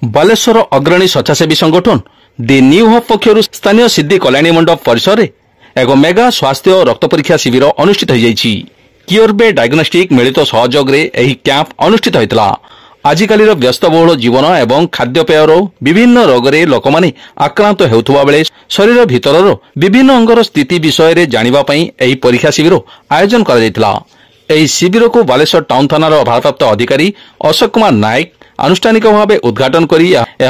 बालेश्वर अग्रणी स्वेच्छासेवी संगठन दि new hub पक्षर स्थानीय सिद्धि कल्याणी मंडप परिसर में एक मेगा स्वास्थ्य और रक्त परीक्षा शिविर अनुष्ठित हो कियोरबे डायग्नोस्टिक मिलित सहयोग में यह कैंप अनुष्ठित होता। आजिकाली व्यस्तबहुल जीवन एवं खाद्यपेयर विभिन्न रोग में लोक मैंने आक्रांत होता बेले शरीर भितर विभिन्न अंगर स्थिति विषय में जानापी परीक्षा शिविर आयोजन कर शिविर को बालेश्वर टाउन थानार भारप्राप्त अधिकारी अशोक कुमार नायक आनुष्ठानिक भाव उद्घाटन कर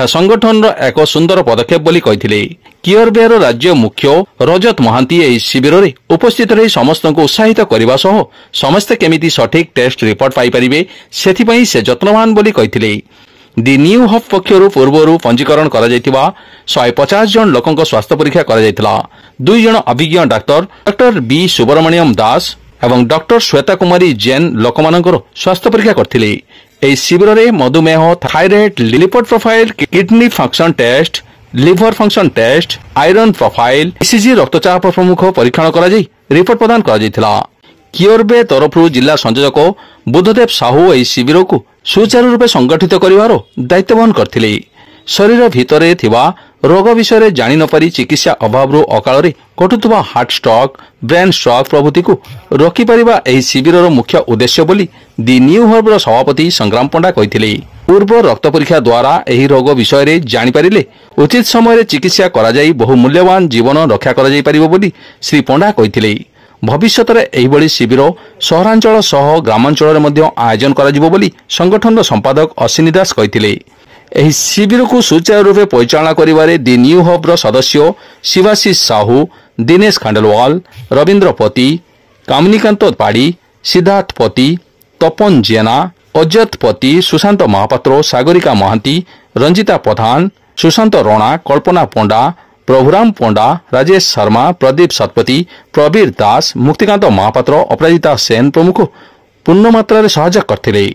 संगठन एक सुंदर पदक्षेप बोली कही। कियोरबेर राज्य मुख्य रजत महांती यह शिविर में उपस्थित रही समस्त को उत्साहित करने सह समस्ते केमिति सठिक टेस्ट रिपोर्ट पाइपारे से जत्नवान बोली कही। दि न्यू हब पक्षर पूर्व पंजीकरण कर 150 जन लोकों स्वास्थ्य परीक्षा कर 2 जन अभिज्ञ डॉक्टर बी सुब्रमण्यम दास एवं डॉक्टर श्वेता कुमारी जैन लोक स्वास्थ्य परीक्षा करथिले। एई शिविर में मधुमेह, thyroid, lipid profile, kidney function test, liver function test, iron profile, ECG रक्तचाप प्रमुख परीक्षण कर रिपोर्ट प्रदान कर कियोरबे तरफ जिला संयोजक बुद्धदेव साहू एई शिविर को सुचारू रूपे संगठित करिवार दायित्व वहन करथिले। शरीर भितरे थिबा रोग विषय जानि न पारि चिकित्सा अभाव अकाल घटुवा हार्ट स्ट्रोक, ब्रेन स्ट्रोक प्रभृति को रोकी पारिबा एही शिविर मुख्य उद्देश्य बोली दि न्यू हब सभापति संग्राम पंडा कहिथिले। पूर्व रक्त परीक्षा द्वारा एही रोग विषय जानि पारिले उचित समय चिकित्सा करा जाई बहु मूल्यवान जीवन रक्षा करा जाई पारिबो बोली श्री पंडा कहिथिले। भविष्य में एहिभଳି शिविर सहरांचल सह ग्रामांचल में आयोजन करा बोली संगठन संपादक अश्विनी दास कहिथिले। एही शिविर को सुचारू रूपे परिचालना करिवारे दि न्यू हब सदस्य शिवाशीष साहू, दिनेश खांडलवाल, रवींद्र पति, कामिनीकांत पाड़ी, सिद्धार्थ पति, तपन जेना, अजत पति, सुशांत महापात्र, सागरिका महांती, रंजिता प्रधान, सुशांत राणा, कल्पना पंडा, प्रभुराम पंडा, राजेश शर्मा, प्रदीप शतपथी, प्रवीर दास, मुक्तिकांत महापात्र, अपराजिता सेन प्रमुख पूर्ण मात्रा सहयोग करथिले।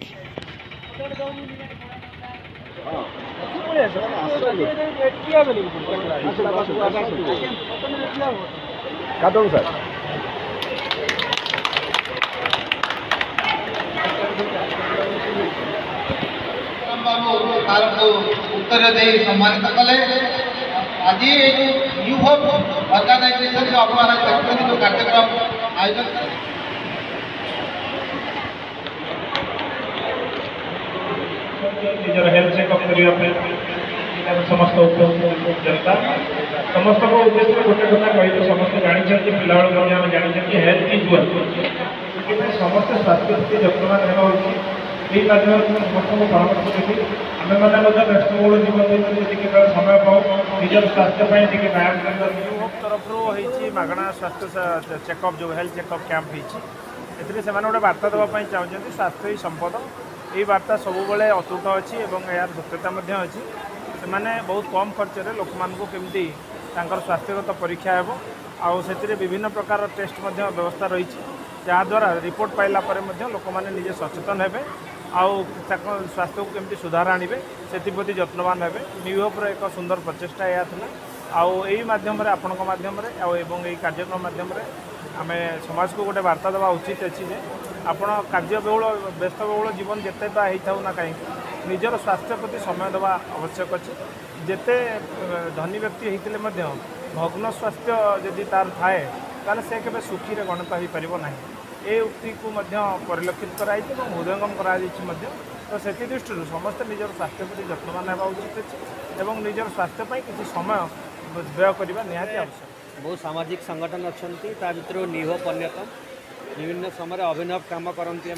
उत्तर दे सम्मानित कले। आज न्यू हब ऑर्गेनाइजेशन जो अपना जो कार्यक्रम आयोजन निजर हेल्थ चेकअप करने समस्त जनता समस्त को उद्देश्य गोटे कथा कही समस्त जानते पिला जानते हेल्थ इज वेल्थ समस्त स्वास्थ्य प्रति जत्नवान होगा समस्त को परामर्श देखी आम मैंने व्यस्तबहुल जीवन केवल समय पाओ निजर स्वास्थ्य व्यायाम तरफ मागणा स्वास्थ्य चेकअप जो हेल्थ चेकअप कैंप होती गोटे बार्ता देवाई चाहते स्वास्थ्य ही संपद ये बार्ता सबुबले अतुट अच्छी यार सत्यता अच्छी से बहुत कम खर्च में लोक मानू केमती स्वास्थ्यगत परीक्षा हो आउ से विभिन्न प्रकार टेस्ट व्यवस्था रही जहाद्वारा रिपोर्ट पाइला लोक मैंने निजे सचेतन हे आउ स्वास्थ्य को केमती सुधार आणवे से जत्नवान हे। न्यू हब एक सुंदर प्रचेषा यह था आउ यही मध्यम आपण मध्यम कार्यक्रम मध्यम आम समाज को गोटे बार्ता देवा उचित अच्छी जे आपण कार्यबहुल व्यस्तबहुल जीवन जिते होता ना कहीं निजर स्वास्थ्य प्रति समय देवा आवश्यक अच्छे। जिते धनी व्यक्ति होते भग्न स्वास्थ्य जदि तार थाए ताले से केबे सुखी रे गणित हो पारिबो नाही। ए उक्ति को परिलक्षित कराई हृदयंगम करा तो से दृष्टि समस्त निजर स्वास्थ्य प्रति जत्नवान होगा उचित अच्छे और निजर स्वास्थ्य किसी समय व्यय करने निहाती आवश्यक। बहुत सामाजिक संगठन अच्छा भर न्यू हब अन्यतम विभिन्न समय अभिनव काम करती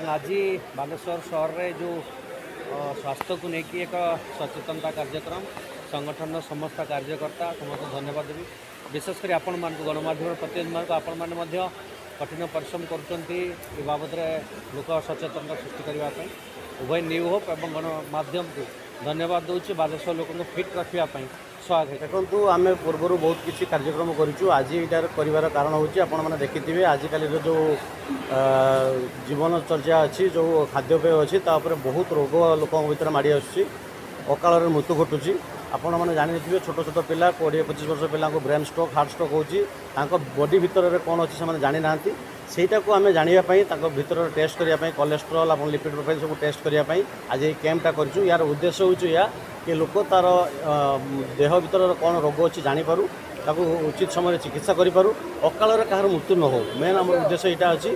आज बालेश्वर सहर में जो स्वास्थ्य को लेकिन एक सचेतनता कार्यक्रम संगठन समस्त कार्यकर्ता समस्त धन्यवाद देवी विशेषकर आपण मान गणमाध्यम प्रतिनिधि को आपण मैंने कठिन परिश्रम कर बाबद लोक सचेतनता सृष्टि करने उभय न्यू हब और गणमाध्यम को धन्यवाद दूसरी बालेश्वर लोक फिट रखापी स्वागत। देखो आम पूर्वर बहुत किसी कार्यक्रम करूँ आज यार कर कारण हूँ आपने देखिथे आजिकल जो जीवनचर्या अच्छी जो खाद्यपेय अच्छी बहुत रोग लोक भर माड़ी आसूँ अकाल मृत्यु घटुची आपण मैंने जानी छोट छोट पिला 20-25 वर्ष पिला ब्रेन स्ट्रोक हार्ट स्ट्रोक होची बॉडी भितर कौन अच्छी से जानी ना ସେଇଟାକୁ ଆମେ ଜାଣିବା ପାଇଁ ତାଙ୍କ ଭିତର ଟେଷ୍ଟ କରିବା ପାଇଁ କୋଲେଷ୍ଟ୍ରଲ୍ ଏବଂ ଲିପିଡ୍ ପ୍ରୋଫାଇଲ୍ ସବୁ ଟେଷ୍ଟ କରିବା ପାଇଁ ଆଜି এই କ୍ୟାମ୍ପଟା କରିଛୁ। ୟାର ଉଦ୍ଦେଶ୍ୟ ହେଉଛି ଏହା କି ଲୋକ ତାର ଦେହ ଭିତରର କ'ଣ ରୋଗ ଅଛି ଜାଣିପାରୁ, ତାକୁ ଉଚିତ ସମୟରେ ଚିକିତ୍ସା କରିପାରୁ, ଅକାଳରେ କାହାର ମୃତ୍ୟୁ ନ ହେଉ। ମେନ୍ ଆମର ଉଦ୍ଦେଶ୍ୟ ଏଇଟା ଅଛି।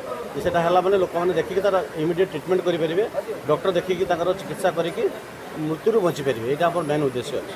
ସେଟା ହେଲା ମାନେ ଲୋକମାନେ ଦେଖିକି ତାର ଇମିଡ଼ିଏଟ୍ ଟ୍ରିଟମେଣ୍ଟ କରିପାରିବେ, ଡକ୍ଟର ଦେଖିକି ତାଙ୍କର ଚିକିତ୍ସା କରିକି ମୃତ୍ୟୁରୁ ବଞ୍ଚିପାରିବେ। ଏଇଟା ଆମର ମେନ୍ ଉଦ୍ଦେଶ୍ୟ ଅଛି।